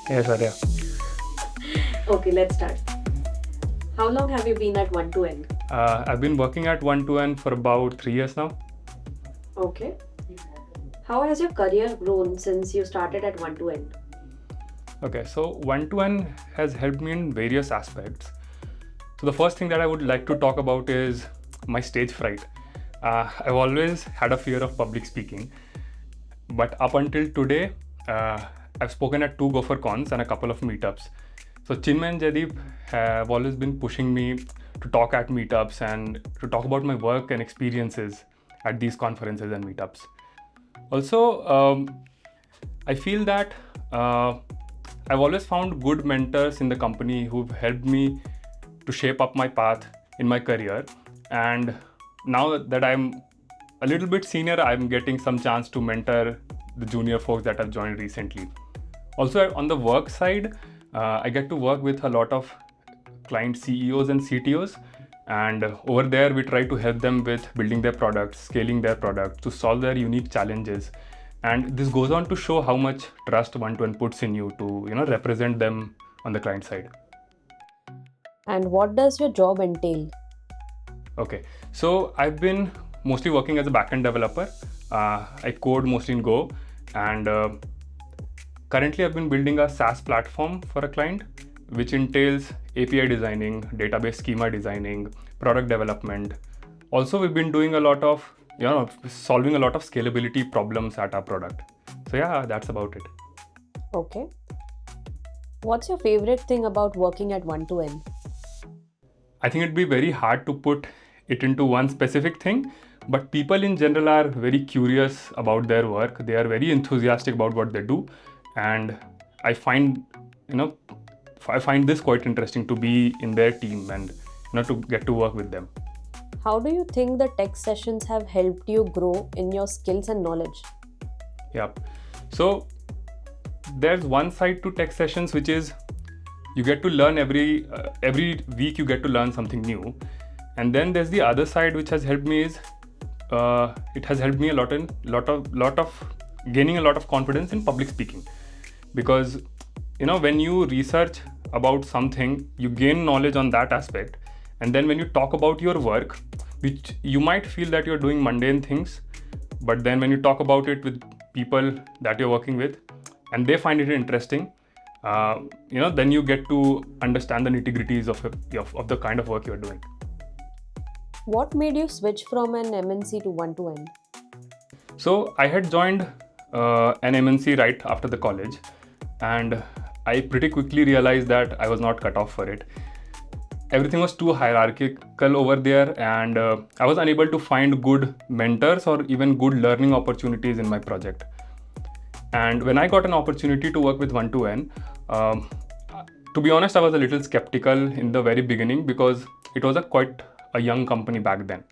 Yes, Arya. Okay, let's start. How long have you been at One2N? I've been working at One2N for about 3 years now. Okay. How has your career grown since you started at One2N? Okay, so One2N has helped me in various aspects. So the first thing that I would like to talk about is my stage fright. I've always had a fear of public speaking, but up until today, I've spoken at 2 GopherCons and a couple of meetups. So Chinmay and Jaideep have always been pushing me to talk at meetups and to talk about my work and experiences at these conferences and meetups. Also, I feel that I've always found good mentors in the company who've helped me to shape up my path in my career. And now that I'm a little bit senior, I'm getting some chance to mentor the junior folks that have joined recently. Also, on the work side, I get to work with a lot of client CEOs and CTOs. And over there, we try to help them with building their products, scaling their products to solve their unique challenges. And this goes on to show how much trust One2N puts in you to, represent them on the client side. And what does your job entail? Okay, so I've been mostly working as a backend developer. I code mostly in Go, and currently I've been building a SaaS platform for a client, which entails API designing, database schema designing, product development. Also, we've been doing a lot of, solving a lot of scalability problems at our product. So yeah, that's about it. Okay. What's your favorite thing about working at One2N? I think it'd be very hard to put it into one specific thing, but people in general are very curious about their work. They are very enthusiastic about what they do, and I find, I find this quite interesting to be in their team and to get to work with them. How do you think the tech sessions have helped you grow in your skills and knowledge? Yep. So there's one side to tech sessions, which is you get to learn every week. You get to learn something new, and then there's the other side, which has helped me is it has helped me a lot of gaining a lot of confidence in public speaking, because when you research about something, you gain knowledge on that aspect, and then when you talk about your work, which you might feel that you're doing mundane things, but then when you talk about it with people that you're working with and they find it interesting, then you get to understand the nitty-gritties of the kind of work you're doing. What made you switch from an MNC to One2N? So I had joined an MNC right after the college, and I pretty quickly realized that I was not cut off for it. Everything was too hierarchical over there, and I was unable to find good mentors or even good learning opportunities in my project. And when I got an opportunity to work with One2N, to be honest, I was a little skeptical in the very beginning because it was quite a young company back then.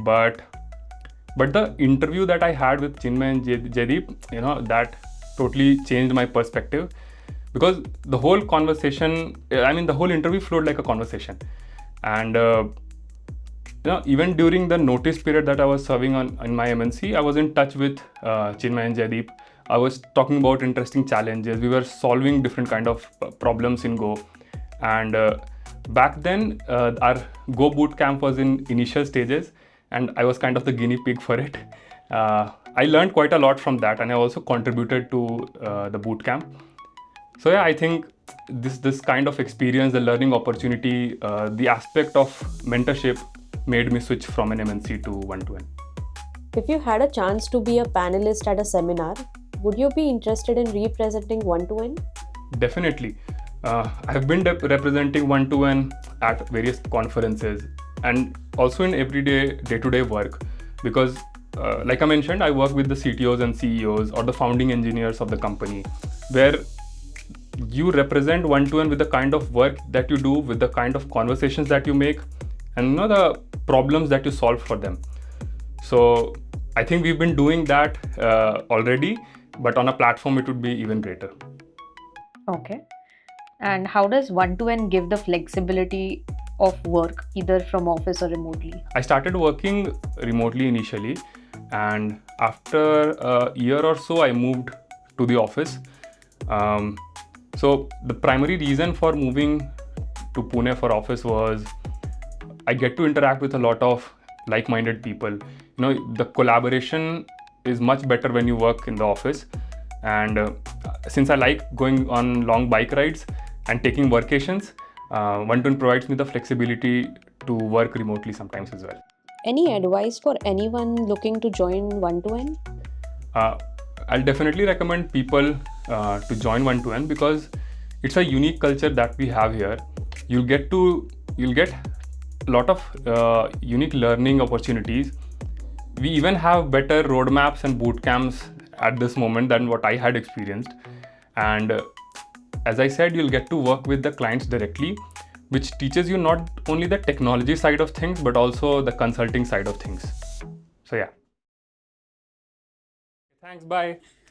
But the interview that I had with Chinmay and Jaideep, that totally changed my perspective, because the whole conversation, the whole interview flowed like a conversation. And even during the notice period that I was serving in my MNC, I was in touch with Chinmay and Jaideep. I was talking about interesting challenges. We were solving different kind of problems in Go. And back then, our Go bootcamp was in initial stages, and I was kind of the guinea pig for it. I learned quite a lot from that, and I also contributed to the bootcamp. So yeah, I think this kind of experience, the learning opportunity, the aspect of mentorship made me switch from an MNC to One2N. If you had a chance to be a panelist at a seminar, would you be interested in representing One2N? Definitely. I've been representing One2N at various conferences and also in everyday day-to-day work, because like I mentioned, I work with the CTOs and CEOs or the founding engineers of the company, where you represent One2N with the kind of work that you do, with the kind of conversations that you make, and the problems that you solve for them. So I think we've been doing that already, but on a platform it would be even greater. Okay. And how does One2N give the flexibility of work, either from office or remotely? I started working remotely initially, and after a year or so, I moved to the office. So the primary reason for moving to Pune for office was I get to interact with a lot of like-minded people. The collaboration is much better when you work in the office. And since I like going on long bike rides and taking workations, One2N provides me the flexibility to work remotely sometimes as well. Any advice for anyone looking to join One2N? I'll definitely recommend people to join One2N because it's a unique culture that we have here. You'll get a lot of unique learning opportunities. We even have better roadmaps and boot camps at this moment than what I had experienced. And as I said, you'll get to work with the clients directly, which teaches you not only the technology side of things, but also the consulting side of things. So yeah. Thanks, bye.